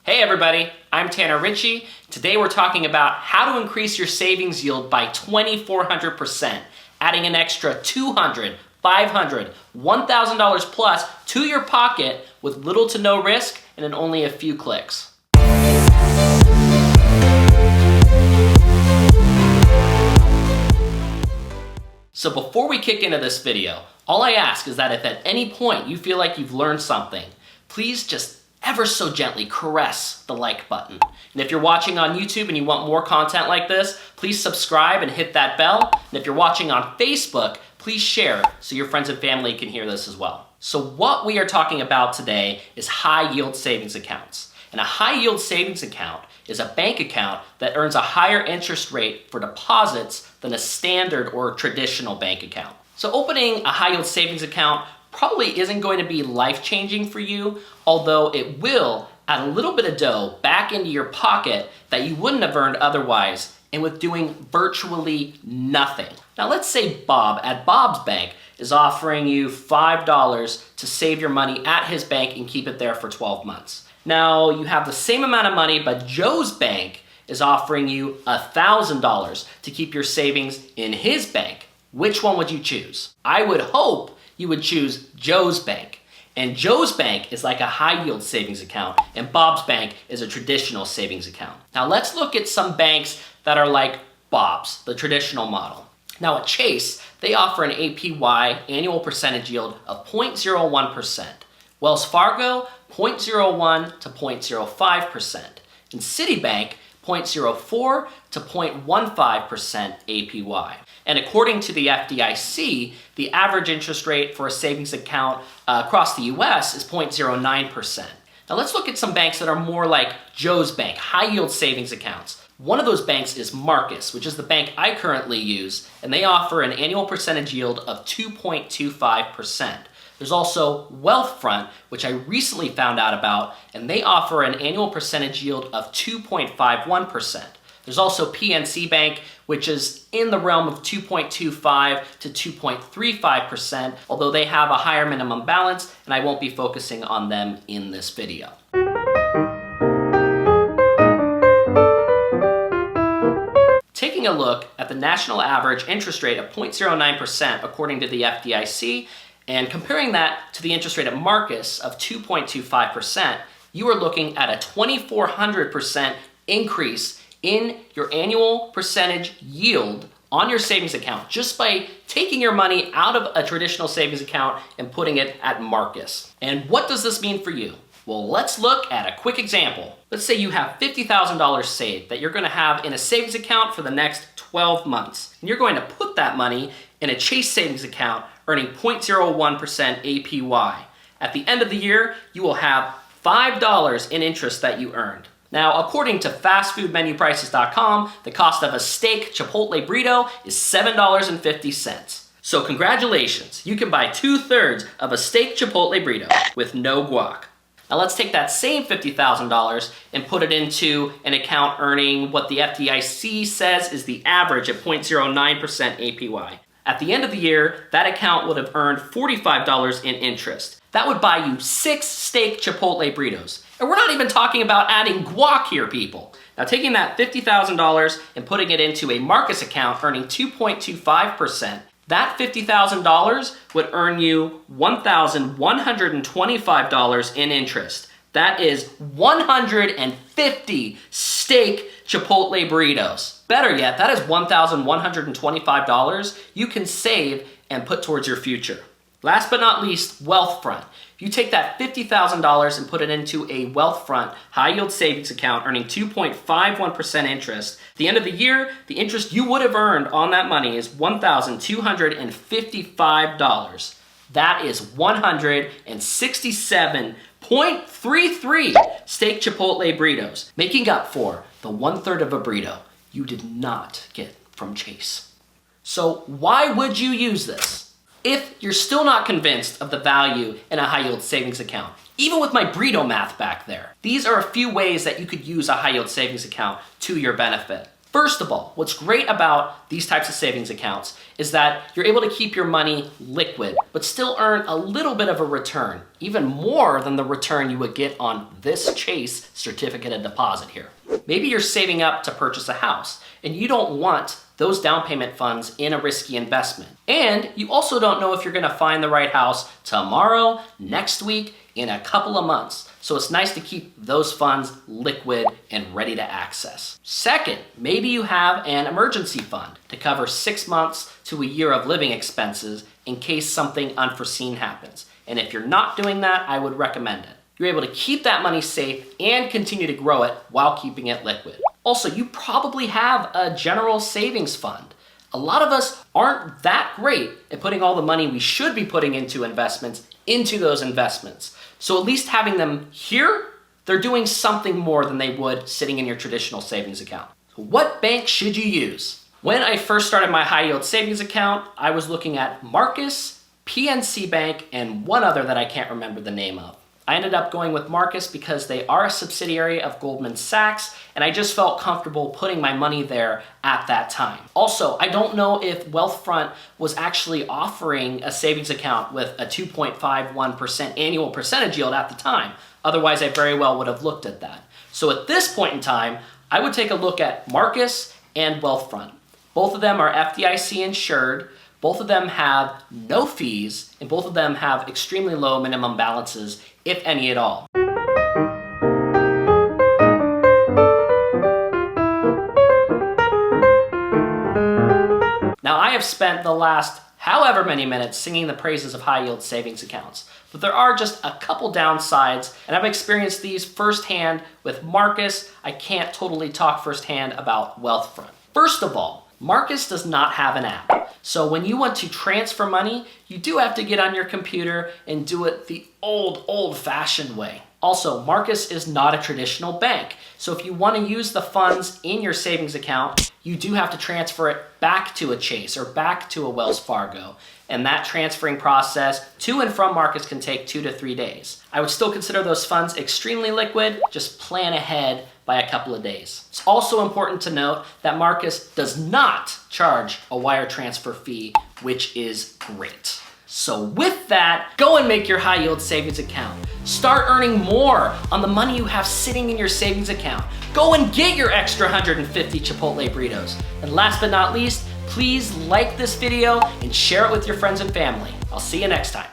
Hey everybody, I'm Tanner Ritchie. Today we're talking about how to increase your savings yield by 2,400%, adding an extra $200, $500, $1,000 plus to your pocket with little to no risk and in only a few clicks. So before we kick into this video, all I ask is that if at any point you feel like you've learned something, please just ever so gently caress the like button. And if you're watching on YouTube and you want more content like this, please subscribe and hit that bell. And if you're watching on Facebook, please share so your friends and family can hear this as well. So what we are talking about today is high yield savings accounts. And a high yield savings account is a bank account that earns a higher interest rate for deposits than a standard or traditional bank account. So opening a high yield savings account probably isn't going to be life-changing for you, although it will add a little bit of dough back into your pocket that you wouldn't have earned otherwise, and with doing virtually nothing. Now let's say Bob at Bob's bank is offering you $5 to save your money at his bank and keep it there for 12 months. Now you have the same amount of money, but Joe's bank is offering you $1,000 to keep your savings in his bank. Which one would you choose? I would hope you would choose Joe's bank. And Joe's bank is like a high yield savings account, and Bob's bank is a traditional savings account. Now let's look at some banks that are like Bob's, the traditional model. Now at Chase, they offer an APY, annual percentage yield, of 0.01%. Wells Fargo, 0.01 to 0.05%. And Citibank, 0.04 to 0.15% APY. And according to the FDIC, the average interest rate for a savings account across the US is 0.09%. Now let's look at some banks that are more like Joe's bank, high yield savings accounts. One of those banks is Marcus, which is the bank I currently use, and they offer an annual percentage yield of 2.25%. There's also Wealthfront, which I recently found out about, and they offer an annual percentage yield of 2.51%. There's also PNC Bank, which is in the realm of 2.25 to 2.35%, although they have a higher minimum balance, and I won't be focusing on them in this video. Taking a look at the national average interest rate of 0.09% according to the FDIC, and comparing that to the interest rate at Marcus of 2.25%, you are looking at a 2,400% increase in your annual percentage yield on your savings account just by taking your money out of a traditional savings account and putting it at Marcus. And what does this mean for you? Well, let's look at a quick example. Let's say you have $50,000 saved that you're going to have in a savings account for the next 12 months. And you're going to put that money in a Chase savings account earning 0.01% APY. At the end of the year, you will have $5 in interest that you earned. Now, according to fastfoodmenuprices.com, the cost of a steak Chipotle burrito is $7.50. So congratulations, you can buy 2/3 of a steak Chipotle burrito with no guac. Now let's take that same $50,000 and put it into an account earning what the FDIC says is the average at 0.09% APY. At the end of the year, that account would have earned $45 in interest. That would buy you 6 steak Chipotle burritos. And we're not even talking about adding guac here, people. Now taking that $50,000 and putting it into a Marcus account earning 2.25%, that $50,000 would earn you $1,125 in interest. That is 150 steak Chipotle burritos. Better yet, that is $1,125 you can save and put towards your future. Last but not least, Wealthfront. If you take that $50,000 and put it into a Wealthfront high yield savings account earning 2.51% interest, at the end of the year, the interest you would have earned on that money is $1,255. That is 167.33 steak Chipotle burritos, making up for the 1/3 of a burrito you did not get from Chase. So why would you use this? If you're still not convinced of the value in a high yield savings account, even with my burrito math back there, these are a few ways that you could use a high yield savings account to your benefit. First of all, what's great about these types of savings accounts is that you're able to keep your money liquid, but still earn a little bit of a return, even more than the return you would get on this Chase certificate of deposit here. Maybe you're saving up to purchase a house and you don't want those down payment funds in a risky investment. And you also don't know if you're gonna find the right house tomorrow, next week, in a couple of months. So it's nice to keep those funds liquid and ready to access. Second, maybe you have an emergency fund to cover 6 months to a year of living expenses in case something unforeseen happens. And if you're not doing that, I would recommend it. You're able to keep that money safe and continue to grow it while keeping it liquid. Also, you probably have a general savings fund. A lot of us aren't that great at putting all the money we should be putting into investments into those investments. So at least having them here, they're doing something more than they would sitting in your traditional savings account. So what bank should you use? When I first started my high yield savings account, I was looking at Marcus, PNC Bank, and one other that I can't remember the name of. I ended up going with Marcus because they are a subsidiary of Goldman Sachs, and I just felt comfortable putting my money there at that time. Also, I don't know if Wealthfront was actually offering a savings account with a 2.51% annual percentage yield at the time. Otherwise, I very well would have looked at that. So at this point in time, I would take a look at Marcus and Wealthfront. Both of them are FDIC insured. Both of them have no fees, and both of them have extremely low minimum balances, if any at all. Now, I have spent the last however many minutes singing the praises of high yield savings accounts, but there are just a couple downsides, and I've experienced these firsthand with Marcus. I can't totally talk firsthand about Wealthfront. First of all, Marcus does not have an app. So when you want to transfer money, you do have to get on your computer and do it the old-fashioned way. Also, Marcus is not a traditional bank. So if you want to use the funds in your savings account, you do have to transfer it back to a Chase or back to a Wells Fargo. And that transferring process to and from Marcus can take 2 to 3 days. I would still consider those funds extremely liquid. Just plan ahead by a couple of days. It's also important to note that Marcus does not charge a wire transfer fee, which is great. So with that, go and make your high yield savings account. Start earning more on the money you have sitting in your savings account. Go and get your extra 150 Chipotle burritos. And last but not least, please like this video and share it with your friends and family. I'll see you next time.